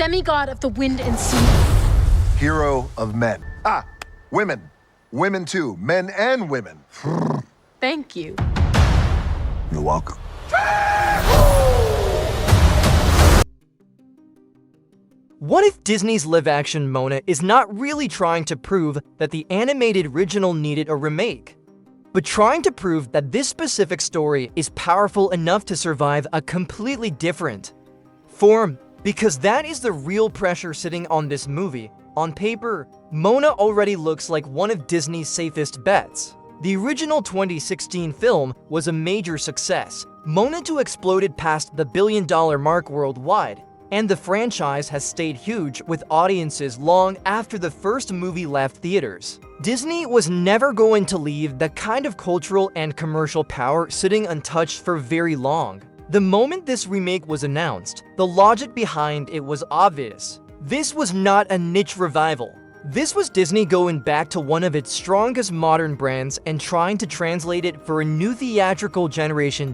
demigod of the wind and sea. Hero of men. Ah, women. Women too. Men and women. Thank you. You're welcome. What if Disney's live-action Moana is not really trying to prove that the animated original needed a remake, but trying to prove that this specific story is powerful enough to survive a completely different form? Because that is the real pressure sitting on this movie. On paper, Moana already looks like one of Disney's safest bets. The original 2016 film was a major success. Moana 2 exploded past the billion-dollar mark worldwide, and the franchise has stayed huge with audiences long after the first movie left theaters. Disney was never going to leave that kind of cultural and commercial power sitting untouched for very long. The moment this remake was announced, the logic behind it was obvious. This was not a niche revival. This was Disney going back to one of its strongest modern brands and trying to translate it for a new theatrical generation.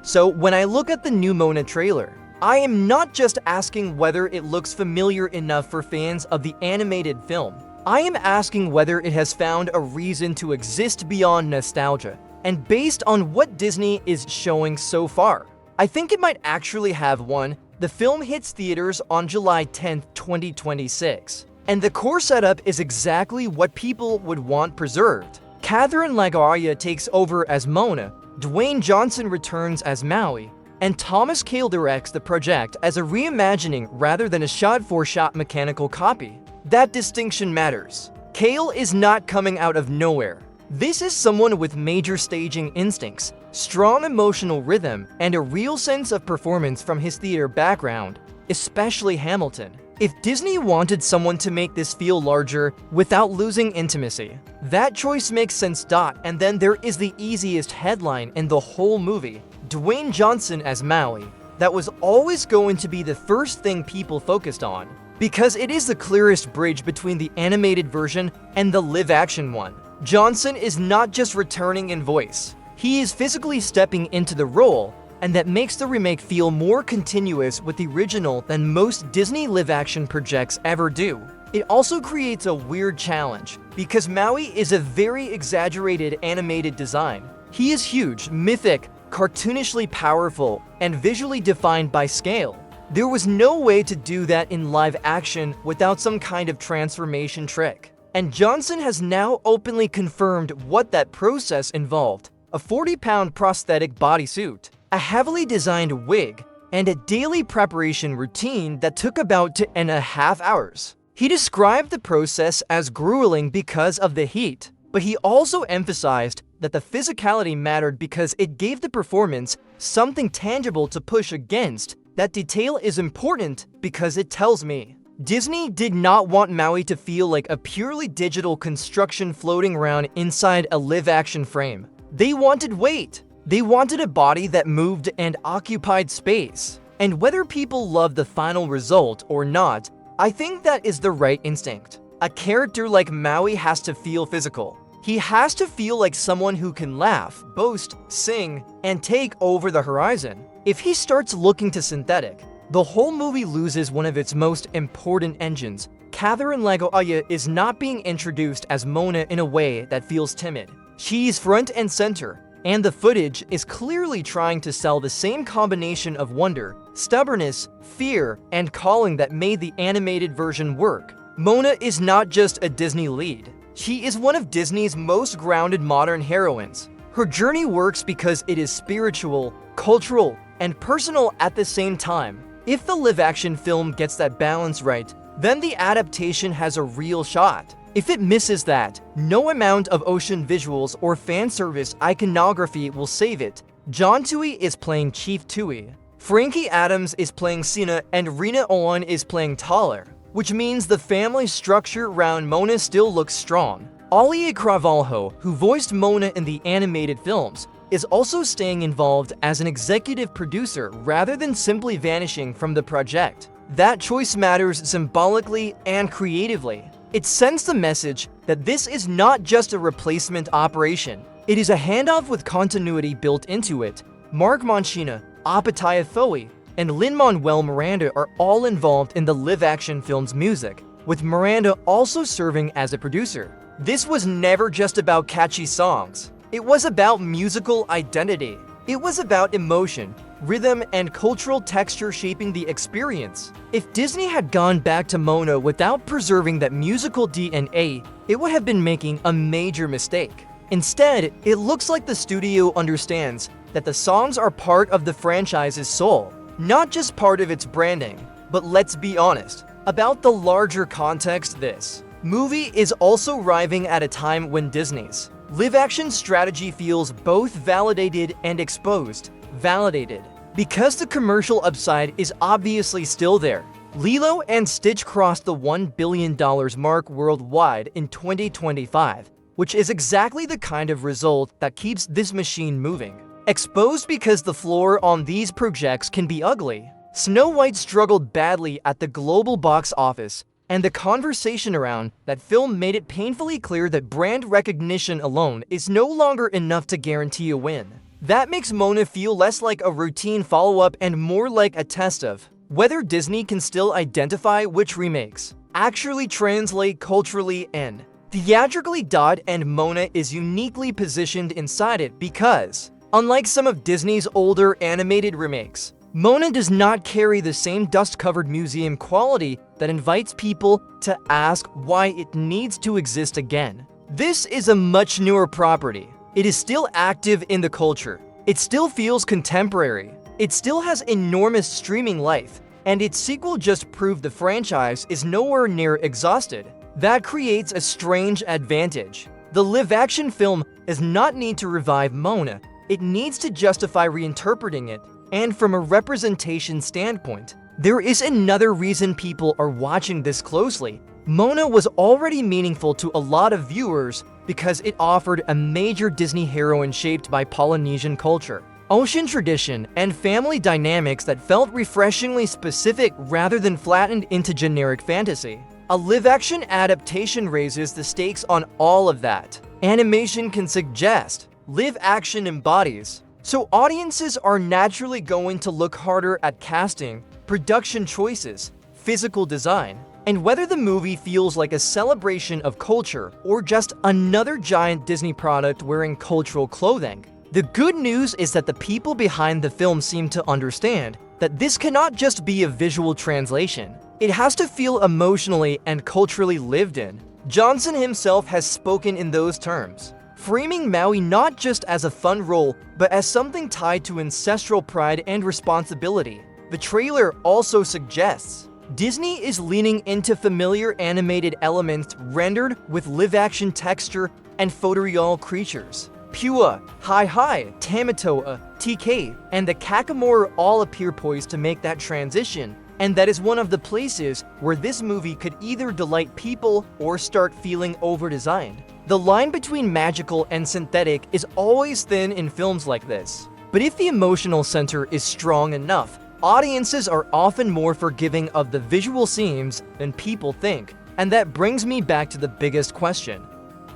So when I look at the new Moana trailer, I am not just asking whether it looks familiar enough for fans of the animated film. I am asking whether it has found a reason to exist beyond nostalgia. And based on what Disney is showing so far, I think it might actually have one. The film hits theaters on July 10th, 2026. And the core setup is exactly what people would want preserved. Catherine Laga takes over as Moana, Dwayne Johnson returns as Maui, and Thomas Kail directs the project as a reimagining rather than a shot-for-shot mechanical copy. That distinction matters. Kail is not coming out of nowhere. This is someone with major staging instincts, strong emotional rhythm, and a real sense of performance from his theater background, especially Hamilton. If Disney wanted someone to make this feel larger without losing intimacy, that choice makes sense. And then there is the easiest headline in the whole movie, Dwayne Johnson as Maui. That was always going to be the first thing people focused on, because it is the clearest bridge between the animated version and the live-action one. Johnson is not just returning in voice, he is physically stepping into the role, and that makes the remake feel more continuous with the original than most Disney live-action projects ever do. It also creates a weird challenge, because Maui is a very exaggerated animated design. He is huge, mythic, cartoonishly powerful, and visually defined by scale. There was no way to do that in live action without some kind of transformation trick. And Johnson has now openly confirmed what that process involved: a 40-pound prosthetic bodysuit, a heavily designed wig, and a daily preparation routine that took about 2.5 hours. He described the process as grueling because of the heat, but he also emphasized that the physicality mattered because it gave the performance something tangible to push against. That detail is important because it tells me Disney did not want Maui to feel like a purely digital construction floating around inside a live-action frame. They wanted weight. They wanted a body that moved and occupied space. And whether people love the final result or not, I think that is the right instinct. A character like Maui has to feel physical. He has to feel like someone who can laugh, boast, sing, and take over the horizon. If he starts looking too synthetic, the whole movie loses one of its most important engines. Catherine Laga is not being introduced as Moana in a way that feels timid. She's front and center, and the footage is clearly trying to sell the same combination of wonder, stubbornness, fear, and calling that made the animated version work. Moana is not just a Disney lead. She is one of Disney's most grounded modern heroines. Her journey works because it is spiritual, cultural, and personal at the same time. If the live-action film gets that balance right, then the adaptation has a real shot. If it misses that, no amount of ocean visuals or fan service iconography will save it. John Tui is playing Chief Tui, Frankie Adams is playing Sina, and Rina Owen is playing Taller, which means the family structure around Moana still looks strong. Alia Cravalho, who voiced Moana in the animated films, is also staying involved as an executive producer rather than simply vanishing from the project. That choice matters symbolically and creatively. It sends the message that this is not just a replacement operation. It is a handoff with continuity built into it. Mark Mancina, Apataya Thoe, and Lin-Manuel Miranda are all involved in the live-action film's music, with Miranda also serving as a producer. This was never just about catchy songs. It was about musical identity. It was about emotion, rhythm, and cultural texture shaping the experience. If Disney had gone back to Moana without preserving that musical DNA, it would have been making a major mistake. Instead, it looks like the studio understands that the songs are part of the franchise's soul, not just part of its branding. But let's be honest, about the larger context, this movie is also arriving at a time when Disney's live-action strategy feels both validated and exposed. Validated because the commercial upside is obviously still there. Lilo and Stitch crossed the $1 billion mark worldwide in 2025, which is exactly the kind of result that keeps this machine moving. Exposed because the floor on these projects can be ugly. Snow White struggled badly at the global box office, and the conversation around that film made it painfully clear that brand recognition alone is no longer enough to guarantee a win. That makes Moana feel less like a routine follow-up and more like a test of whether Disney can still identify which remakes actually translate culturally and theatrically. And Moana is uniquely positioned inside it because, unlike some of Disney's older animated remakes, Moana does not carry the same dust-covered museum quality that invites people to ask why it needs to exist again. This is a much newer property. It is still active in the culture. It still feels contemporary. It still has enormous streaming life, and its sequel just proved the franchise is nowhere near exhausted. That creates a strange advantage. The live-action film does not need to revive Moana. It needs to justify reinterpreting it. And from a representation standpoint, there is another reason people are watching this closely. Moana was already meaningful to a lot of viewers because it offered a major Disney heroine shaped by Polynesian culture, ocean tradition, and family dynamics that felt refreshingly specific rather than flattened into generic fantasy. A live-action adaptation raises the stakes on all of that. Animation can suggest, live-action embodies. So audiences are naturally going to look harder at casting, production choices, physical design, and whether the movie feels like a celebration of culture or just another giant Disney product wearing cultural clothing. The good news is that the people behind the film seem to understand that this cannot just be a visual translation. It has to feel emotionally and culturally lived in. Johnson himself has spoken in those terms, framing Maui not just as a fun role, but as something tied to ancestral pride and responsibility. The trailer also suggests Disney is leaning into familiar animated elements rendered with live-action texture and photoreal creatures. Pua, Hai, Tamatoa, TK, and the Kakamora all appear poised to make that transition, and that is one of the places where this movie could either delight people or start feeling over-designed. The line between magical and synthetic is always thin in films like this. But if the emotional center is strong enough, audiences are often more forgiving of the visual seams than people think. And that brings me back to the biggest question.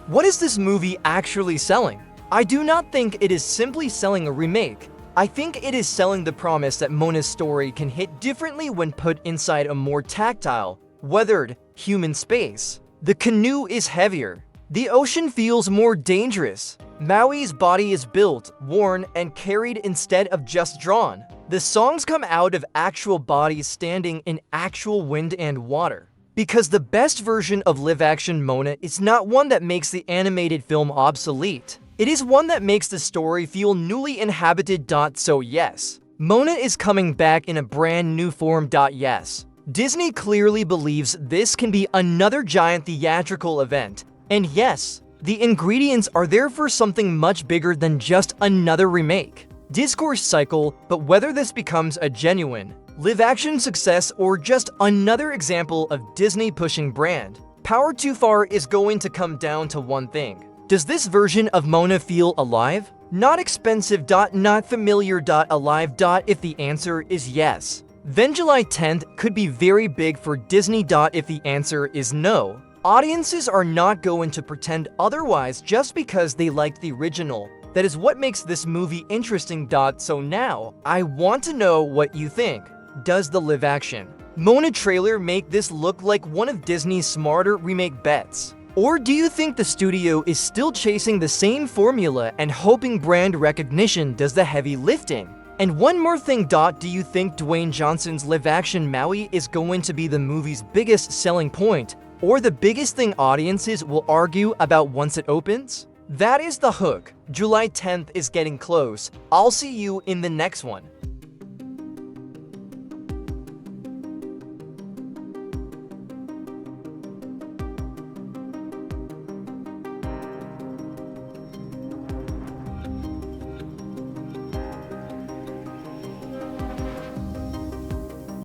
What is this movie actually selling? I do not think it is simply selling a remake. I think it is selling the promise that Moana's story can hit differently when put inside a more tactile, weathered, human space. The canoe is heavier. The ocean feels more dangerous. Maui's body is built, worn, and carried instead of just drawn. The songs come out of actual bodies standing in actual wind and water. Because the best version of live-action Moana is not one that makes the animated film obsolete. It is one that makes the story feel newly inhabited. So yes, Moana is coming back in a brand new form. Yes, Disney clearly believes this can be another giant theatrical event. And yes, the ingredients are there for something much bigger than just another remake. Discourse cycle, but whether this becomes a genuine live-action success or just another example of Disney pushing brand power too far is going to come down to one thing. Does this version of Moana feel alive? Not expensive. Not familiar. Alive. If the answer is yes, then July 10th could be very big for Disney. If the answer is no, audiences are not going to pretend otherwise just because they liked the original. That is what makes this movie interesting. So now, I want to know what you think. does the live action Moana trailer make this look like one of Disney's smarter remake bets? Or do you think the studio is still chasing the same formula and hoping brand recognition does the heavy lifting? And one more thing, do you think Dwayne Johnson's live-action Maui is going to be the movie's biggest selling point, or the biggest thing audiences will argue about once it opens? That is The Hook. July 10th is getting close. I'll see you in the next one.